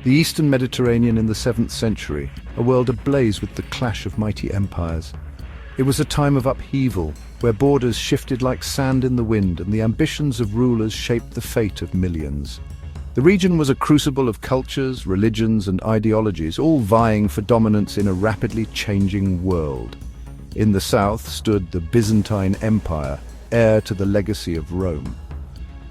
The Eastern Mediterranean in the 7th century, a world ablaze with the clash of mighty empires. It was a time of upheaval, where borders shifted like sand in the wind and the ambitions of rulers shaped the fate of millions. The region was a crucible of cultures, religions, and ideologies, all vying for dominance in a rapidly changing world. In the south stood the Byzantine Empire, heir to the legacy of Rome.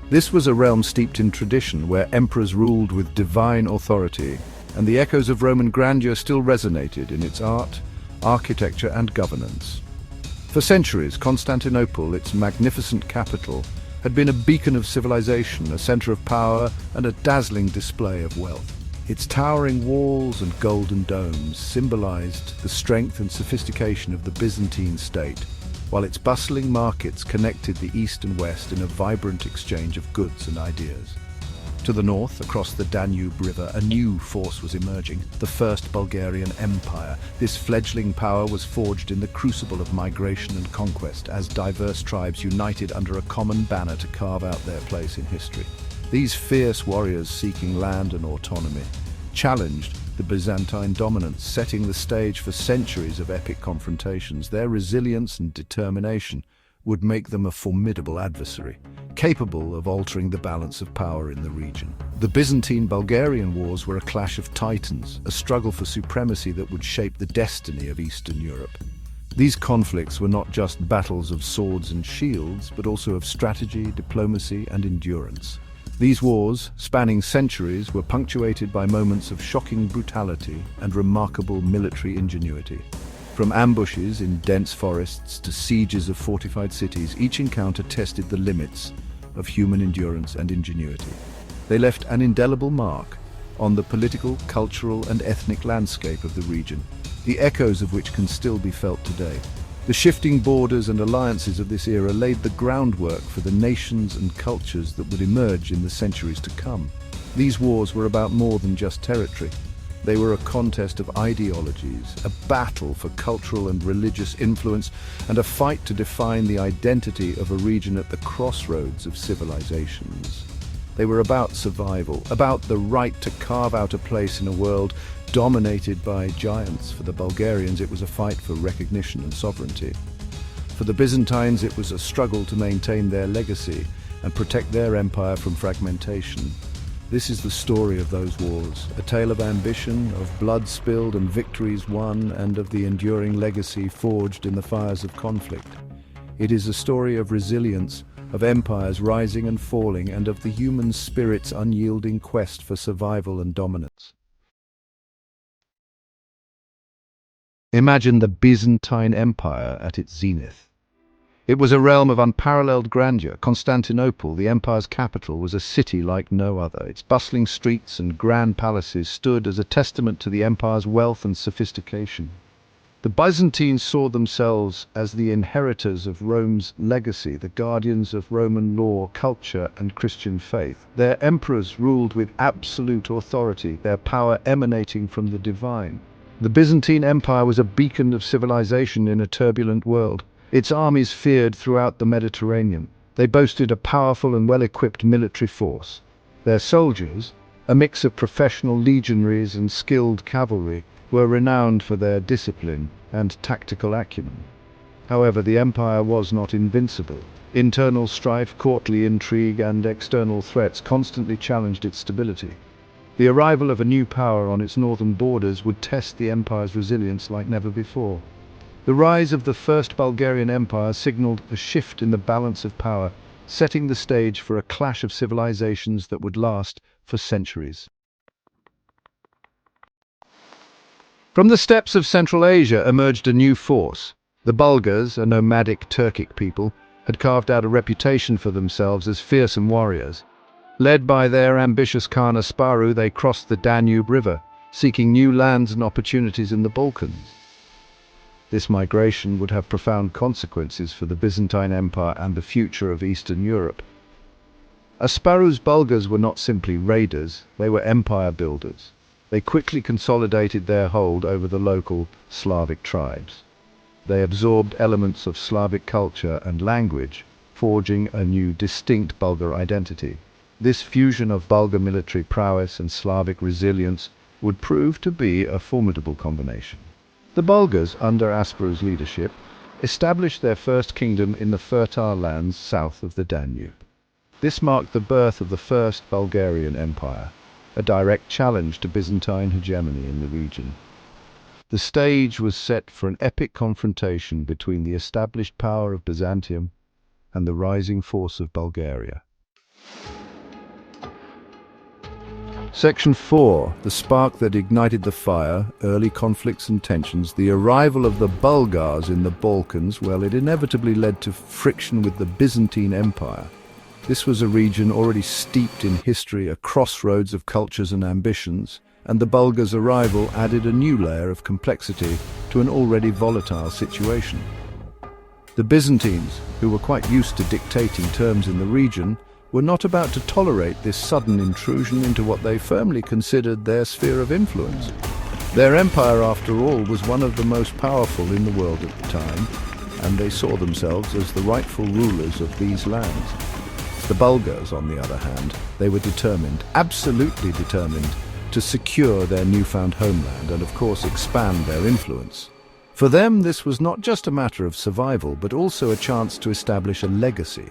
This was a realm steeped in tradition, where emperors ruled with divine authority, and the echoes of Roman grandeur still resonated in its art, architecture, and governance. For centuries, Constantinople, its magnificent capital, had been a beacon of civilization, a center of power, and a dazzling display of wealth. Its towering walls and golden domes symbolized the strength and sophistication of the Byzantine state, while its bustling markets connected the east and west in a vibrant exchange of goods and ideas. To the north, across the Danube River, a new force was emerging, the First Bulgarian Empire. This fledgling power was forged in the crucible of migration and conquest, as diverse tribes united under a common banner to carve out their place in history. These fierce warriors seeking land and autonomy challenged the Byzantine dominance, setting the stage for centuries of epic confrontations. Their resilience and determination would make them a formidable adversary, capable of altering the balance of power in the region. The Byzantine-Bulgarian Wars were a clash of titans, a struggle for supremacy that would shape the destiny of Eastern Europe. These conflicts were not just battles of swords and shields, but also of strategy, diplomacy, and endurance. These wars, spanning centuries, were punctuated by moments of shocking brutality and remarkable military ingenuity. From ambushes in dense forests to sieges of fortified cities, each encounter tested the limits of human endurance and ingenuity. They left an indelible mark on the political, cultural, and ethnic landscape of the region, the echoes of which can still be felt today. The shifting borders and alliances of this era laid the groundwork for the nations and cultures that would emerge in the centuries to come. These wars were about more than just territory. They were a contest of ideologies, a battle for cultural and religious influence, and a fight to define the identity of a region at the crossroads of civilizations. They were about survival, about the right to carve out a place in a world dominated by giants. For the Bulgarians, it was a fight for recognition and sovereignty. For the Byzantines, it was a struggle to maintain their legacy and protect their empire from fragmentation. This is the story of those wars, a tale of ambition, of blood spilled and victories won, and of the enduring legacy forged in the fires of conflict. It is a story of resilience, of empires rising and falling, and of the human spirit's unyielding quest for survival and dominance. Imagine the Byzantine Empire at its zenith. It was a realm of unparalleled grandeur. Constantinople, the empire's capital, was a city like no other. Its bustling streets and grand palaces stood as a testament to the empire's wealth and sophistication. The Byzantines saw themselves as the inheritors of Rome's legacy, the guardians of Roman law, culture, and Christian faith. Their emperors ruled with absolute authority, their power emanating from the divine. The Byzantine Empire was a beacon of civilization in a turbulent world. Its armies feared throughout the Mediterranean. They boasted a powerful and well-equipped military force. Their soldiers, a mix of professional legionaries and skilled cavalry, were renowned for their discipline and tactical acumen. However, the empire was not invincible. Internal strife, courtly intrigue, and external threats constantly challenged its stability. The arrival of a new power on its northern borders would test the empire's resilience like never before. The rise of the First Bulgarian Empire signaled a shift in the balance of power, setting the stage for a clash of civilizations that would last for centuries. From the steppes of Central Asia emerged a new force. The Bulgars, a nomadic Turkic people, had carved out a reputation for themselves as fearsome warriors. Led by their ambitious Khan Asparuh, they crossed the Danube River, seeking new lands and opportunities in the Balkans. This migration would have profound consequences for the Byzantine Empire and the future of Eastern Europe. Asparuh's Bulgars were not simply raiders, they were empire builders. They quickly consolidated their hold over the local Slavic tribes. They absorbed elements of Slavic culture and language, forging a new, distinct Bulgar identity. This fusion of Bulgar military prowess and Slavic resilience would prove to be a formidable combination. The Bulgars, under Asparuh's leadership, established their first kingdom in the fertile lands south of the Danube. This marked the birth of the First Bulgarian Empire, a direct challenge to Byzantine hegemony in the region. The stage was set for an epic confrontation between the established power of Byzantium and the rising force of Bulgaria. Section 4. The spark that ignited the fire, early conflicts and tensions, the arrival of the Bulgars in the Balkans, well, it inevitably led to friction with the Byzantine Empire. This was a region already steeped in history, a crossroads of cultures and ambitions, and the Bulgars' arrival added a new layer of complexity to an already volatile situation. The Byzantines, who were quite used to dictating terms in the region, were not about to tolerate this sudden intrusion into what they firmly considered their sphere of influence. Their empire, after all, was one of the most powerful in the world at the time, and they saw themselves as the rightful rulers of these lands. The Bulgars, on the other hand, they were determined, absolutely determined, to secure their newfound homeland and, of course, expand their influence. For them, this was not just a matter of survival, but also a chance to establish a legacy,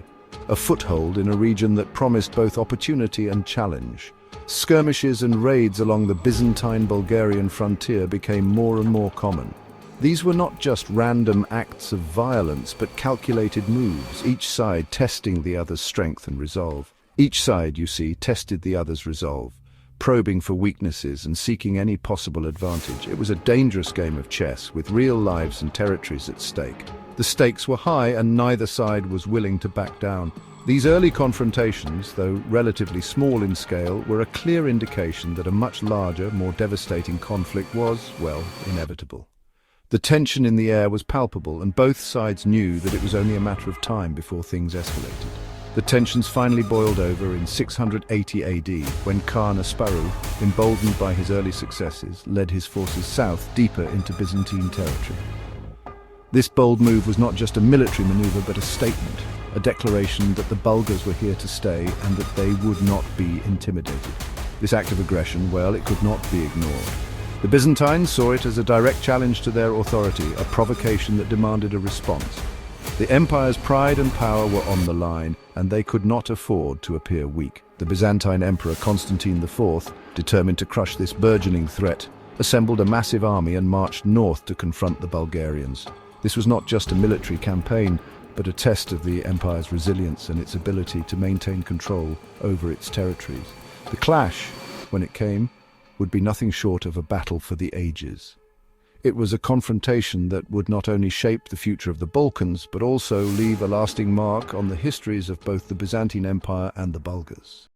a foothold in a region that promised both opportunity and challenge. Skirmishes and raids along the Byzantine-Bulgarian frontier became more and more common. These were not just random acts of violence, but calculated moves, each side testing the other's strength and resolve. Each side, you see, tested the other's resolve, probing for weaknesses and seeking any possible advantage. It was a dangerous game of chess, with real lives and territories at stake. The stakes were high, and neither side was willing to back down. These early confrontations, though relatively small in scale, were a clear indication that a much larger, more devastating conflict was, well, inevitable. The tension in the air was palpable, and both sides knew that it was only a matter of time before things escalated. The tensions finally boiled over in 680 AD, when Khan Asparuh, emboldened by his early successes, led his forces south, deeper into Byzantine territory. This bold move was not just a military maneuver, but a statement, a declaration that the Bulgars were here to stay and that they would not be intimidated. This act of aggression, well, it could not be ignored. The Byzantines saw it as a direct challenge to their authority, a provocation that demanded a response. The empire's pride and power were on the line, and they could not afford to appear weak. The Byzantine Emperor Constantine IV, determined to crush this burgeoning threat, assembled a massive army and marched north to confront the Bulgarians. This was not just a military campaign, but a test of the empire's resilience and its ability to maintain control over its territories. The clash, when it came, would be nothing short of a battle for the ages. It was a confrontation that would not only shape the future of the Balkans, but also leave a lasting mark on the histories of both the Byzantine Empire and the Bulgars.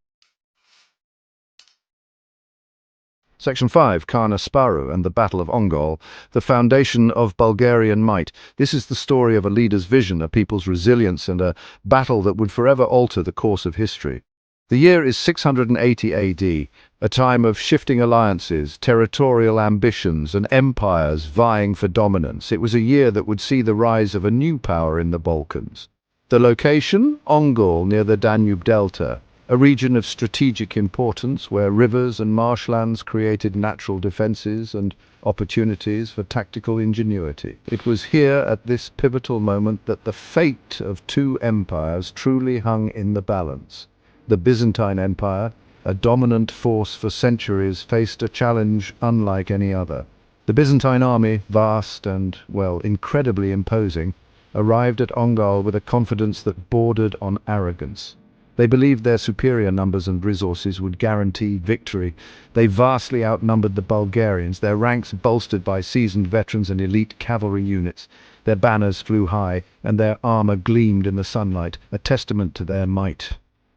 Section 5. Khan Asparuh and the Battle of Ongol, the foundation of Bulgarian might. This is the story of a leader's vision, a people's resilience, and a battle that would forever alter the course of history. The year is 680 AD, a time of shifting alliances, territorial ambitions, and empires vying for dominance. It was a year that would see the rise of a new power in the Balkans. The location? Ongol, near the Danube Delta, a region of strategic importance where rivers and marshlands created natural defenses and opportunities for tactical ingenuity. It was here, at this pivotal moment, that the fate of two empires truly hung in the balance. The Byzantine Empire, a dominant force for centuries, faced a challenge unlike any other. The Byzantine army, vast and, well, incredibly imposing, arrived at Ongol with a confidence that bordered on arrogance. They believed their superior numbers and resources would guarantee victory. They vastly outnumbered the Bulgarians, their ranks bolstered by seasoned veterans and elite cavalry units. Their banners flew high, and their armor gleamed in the sunlight, a testament to their might.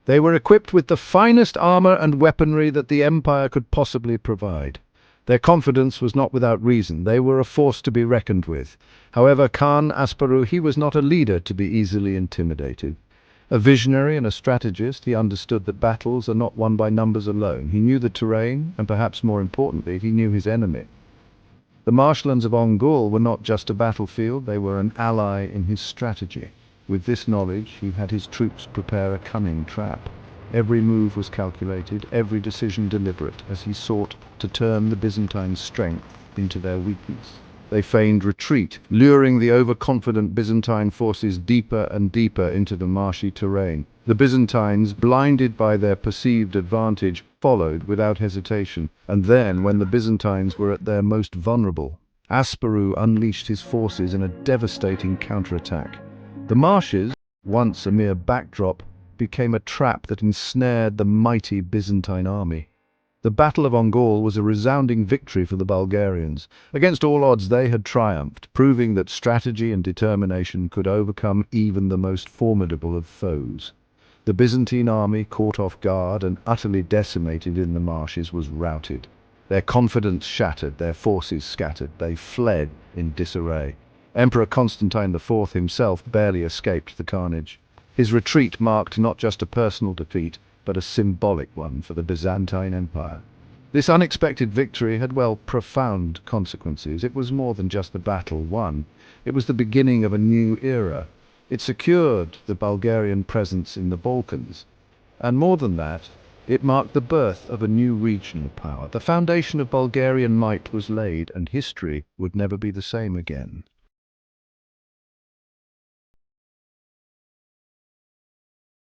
They were equipped with the finest armor and weaponry that the empire could possibly provide. Their confidence was not without reason. They were a force to be reckoned with. However, Khan Asparuh, he was not a leader to be easily intimidated. A visionary and a strategist, he understood that battles are not won by numbers alone. He knew the terrain, and perhaps more importantly, he knew his enemy. The marshlands of Ongol were not just a battlefield, they were an ally in his strategy. With this knowledge, he had his troops prepare a cunning trap. Every move was calculated, every decision deliberate, as he sought to turn the Byzantine strength into their weakness. They feigned retreat, luring the overconfident Byzantine forces deeper and deeper into the marshy terrain. The Byzantines, blinded by their perceived advantage, followed without hesitation. And then, when the Byzantines were at their most vulnerable, Asparuh unleashed his forces in a devastating counterattack. The marshes, once a mere backdrop, became a trap that ensnared the mighty Byzantine army. The Battle of Ongole was a resounding victory for the Bulgarians. Against all odds, they had triumphed, proving that strategy and determination could overcome even the most formidable of foes. The Byzantine army, caught off guard and utterly decimated in the marshes, was routed. Their confidence shattered, their forces scattered. They fled in disarray. Emperor Constantine IV himself barely escaped the carnage. His retreat marked not just a personal defeat, but a symbolic one for the Byzantine Empire. This unexpected victory had, profound consequences. It was more than just a battle won. It was the beginning of a new era. It secured the Bulgarian presence in the Balkans. And more than that, it marked the birth of a new regional power. The foundation of Bulgarian might was laid, and history would never be the same again.